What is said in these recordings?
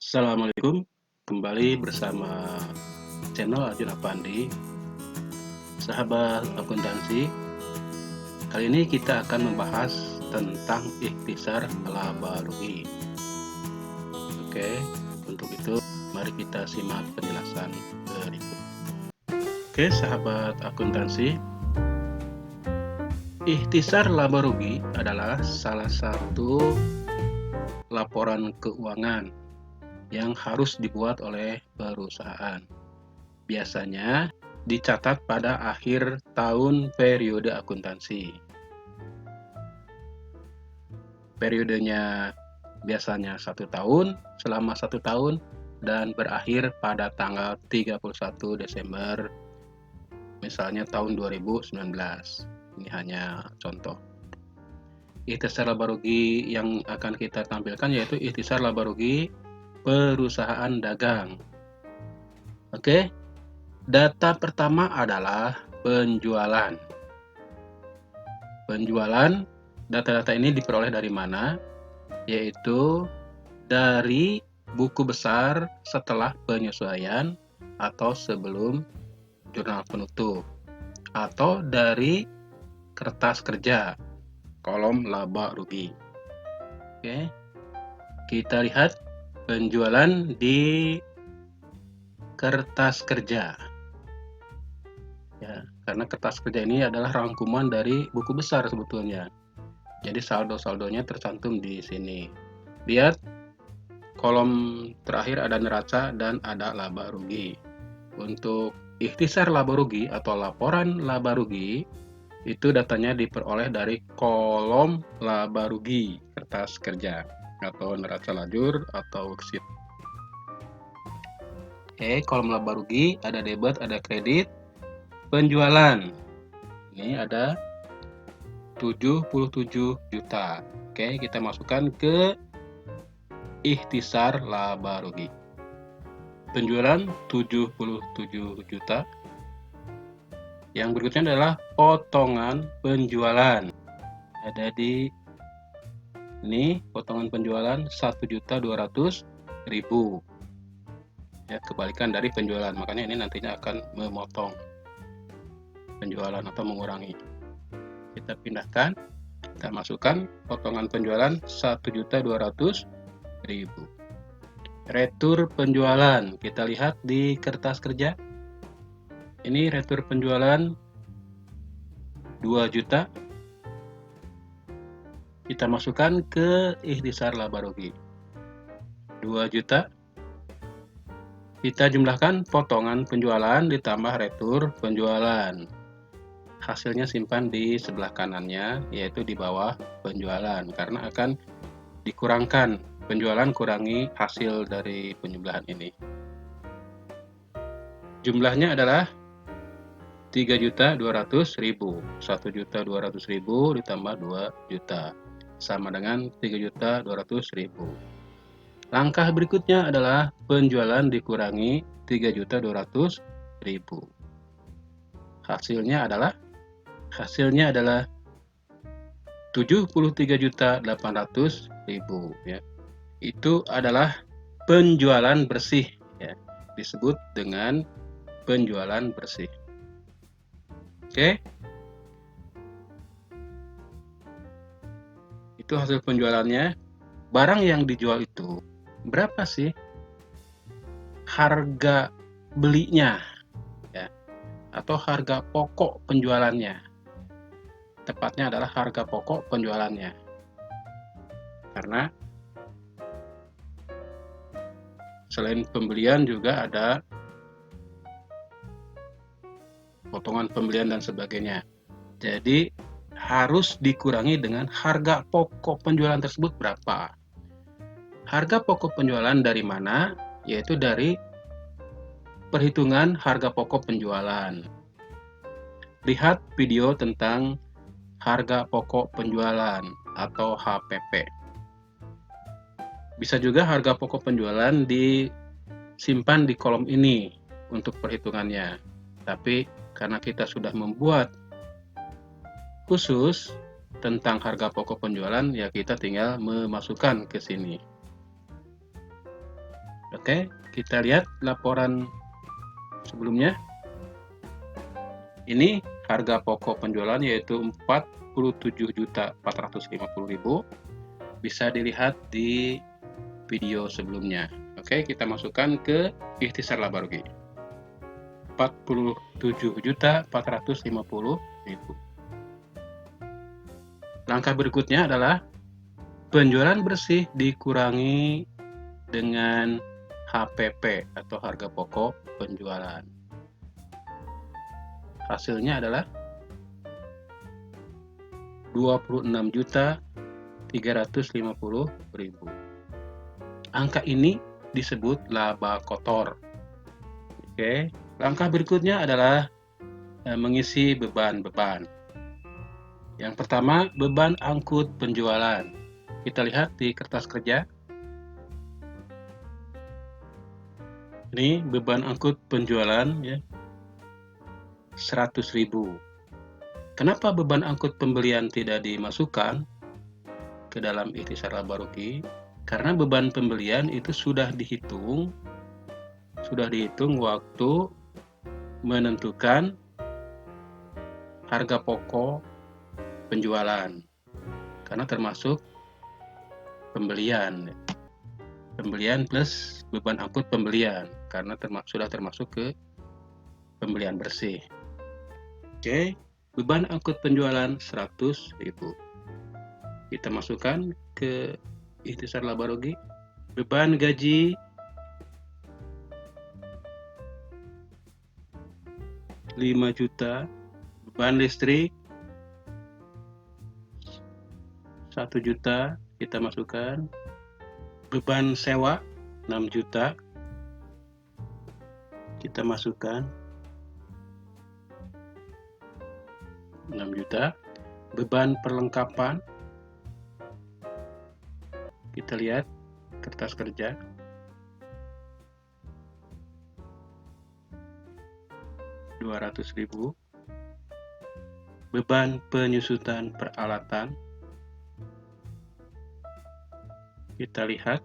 Assalamualaikum, kembali bersama channel Arjun Apandi, sahabat akuntansi. Kali ini kita akan membahas tentang ikhtisar laba rugi. Oke, untuk itu mari kita simak penjelasan berikut. Oke, sahabat akuntansi, ikhtisar laba rugi adalah salah satu laporan keuangan yang harus dibuat oleh perusahaan. Biasanya dicatat pada akhir tahun periode akuntansi. Periodenya biasanya 1 tahun, selama 1 tahun, dan berakhir pada tanggal 31 Desember, misalnya tahun 2019. Ini hanya contoh. Ikhtisar laba rugi yang akan kita tampilkan yaitu ikhtisar laba rugi perusahaan dagang. Oke, data pertama adalah penjualan. Penjualan, data-data ini diperoleh dari mana? Yaitu dari buku besar setelah penyesuaian atau sebelum jurnal penutup, atau dari kertas kerja, kolom laba rugi. Oke, kita lihat penjualan di kertas kerja. Ya, karena kertas kerja ini adalah rangkuman dari buku besar sebetulnya. Jadi saldo-saldonya tercantum di sini. Lihat kolom terakhir ada neraca dan ada laba rugi. Untuk ikhtisar laba rugi atau laporan laba rugi, itu datanya diperoleh dari kolom laba rugi kertas kerja atau neraca lajur atau worksheet. Oke, kolom laba rugi ada debit, ada kredit. Penjualan, ini ada 77 juta. Oke, kita masukkan ke ikhtisar laba rugi. Penjualan 77 juta. Yang berikutnya adalah potongan penjualan. Ada di ini potongan penjualan 1.200.000. Ya, kebalikan dari penjualan. Makanya ini nantinya akan memotong penjualan atau mengurangi. Kita pindahkan, kita masukkan potongan penjualan 1.200.000. Retur penjualan, kita lihat di kertas kerja. Ini retur penjualan 2 juta. Kita masukkan ke ikhtisar laba rugi. 2 juta. Kita jumlahkan potongan penjualan ditambah retur penjualan. Hasilnya simpan di sebelah kanannya, yaitu di bawah penjualan, karena akan dikurangkan penjualan kurangi hasil dari penjumlahan ini. Jumlahnya adalah 3.200.000. 1.200.000 ditambah 2 juta sama dengan 3.200.000. Langkah berikutnya adalah penjualan dikurangi 3.200.000. Hasilnya adalah 73.800.000 ya. Itu adalah penjualan bersih ya. Disebut dengan penjualan bersih. Oke. Itu hasil penjualannya. Barang yang dijual itu berapa sih harga belinya ya, atau harga pokok penjualannya? Tepatnya adalah harga pokok penjualannya. Karena selain pembelian juga ada potongan pembelian dan sebagainya. Jadi harus dikurangi dengan harga pokok penjualan tersebut berapa. Harga pokok penjualan dari mana? Yaitu dari perhitungan harga pokok penjualan. Lihat video tentang harga pokok penjualan atau HPP. Bisa juga harga pokok penjualan disimpan di kolom ini untuk perhitungannya. Tapi karena kita sudah membuat khusus tentang harga pokok penjualan, ya kita tinggal memasukkan ke sini. Oke, kita lihat laporan sebelumnya. Ini harga pokok penjualan yaitu 47.450.000. Bisa dilihat di video sebelumnya. Oke, kita masukkan ke ikhtisar laba rugi. 47.450.000. Langkah berikutnya adalah penjualan bersih dikurangi dengan HPP atau harga pokok penjualan. Hasilnya adalah 26.350.000. Angka ini disebut laba kotor. Oke, langkah berikutnya adalah mengisi beban-beban. Yang pertama, beban angkut penjualan. Kita lihat di kertas kerja. Ini beban angkut penjualan ya, 100.000. Kenapa beban angkut pembelian tidak dimasukkan ke dalam ikhtisar laba rugi? Karena beban pembelian itu sudah dihitung waktu menentukan harga pokok penjualan, karena termasuk pembelian plus beban angkut pembelian, karena sudah termasuk ke pembelian bersih. Oke, beban angkut penjualan 100.000. Kita masukkan ke ikhtisar laba rugi. Beban gaji 5 juta, beban listrik 1 juta, kita masukkan. Beban sewa 6 juta, kita masukkan 6 juta. Beban perlengkapan, kita lihat kertas kerja, 200.000. Beban penyusutan peralatan, kita lihat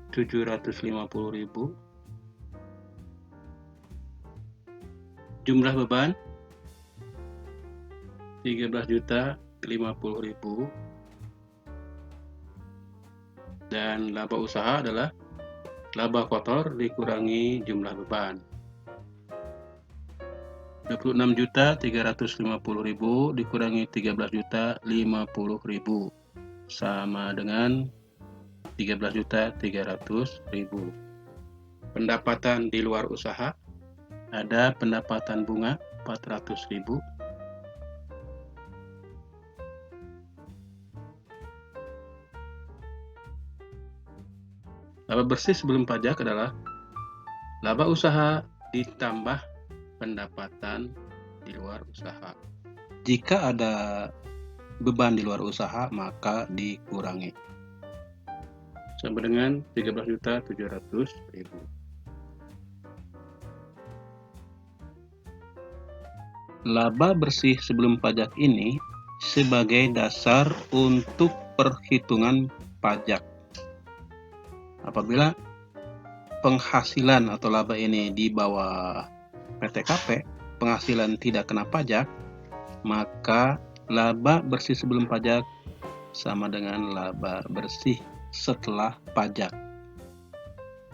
750.000. Jumlah beban 13.050.000. Dan laba usaha adalah laba kotor dikurangi jumlah beban. 26.350.000 dikurangi 13.050.000 sama dengan 13.300.000. Pendapatan di luar usaha, ada pendapatan bunga 400.000. Laba bersih sebelum pajak adalah laba usaha ditambah pendapatan di luar usaha. Jika ada beban di luar usaha, maka dikurangi. Sama dengan 13.700.000. Laba bersih sebelum pajak ini sebagai dasar untuk perhitungan pajak. Apabila penghasilan atau laba ini di bawah PTKP, penghasilan tidak kena pajak, maka laba bersih sebelum pajak sama dengan laba bersih setelah pajak,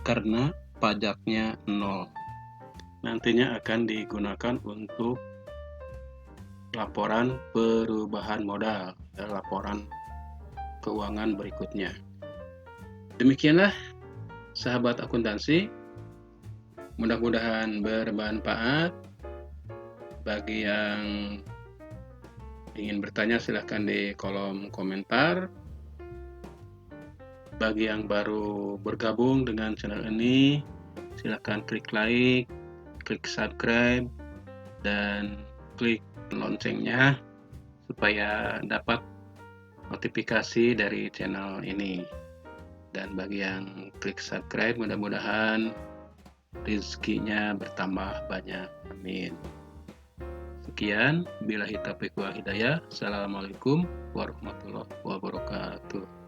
karena pajaknya 0. Nantinya akan digunakan untuk laporan perubahan modal dan laporan keuangan berikutnya. Demikianlah sahabat akuntansi, mudah-mudahan bermanfaat. Bagi yang ingin bertanya silahkan di kolom komentar. Bagi yang baru bergabung dengan channel ini, silahkan klik like, klik subscribe, dan klik loncengnya supaya dapat notifikasi dari channel ini. Dan bagi yang klik subscribe, mudah-mudahan rezekinya bertambah banyak. Amin. Sekian, billahi taufiq wal hidayah. Assalamualaikum warahmatullahi wabarakatuh.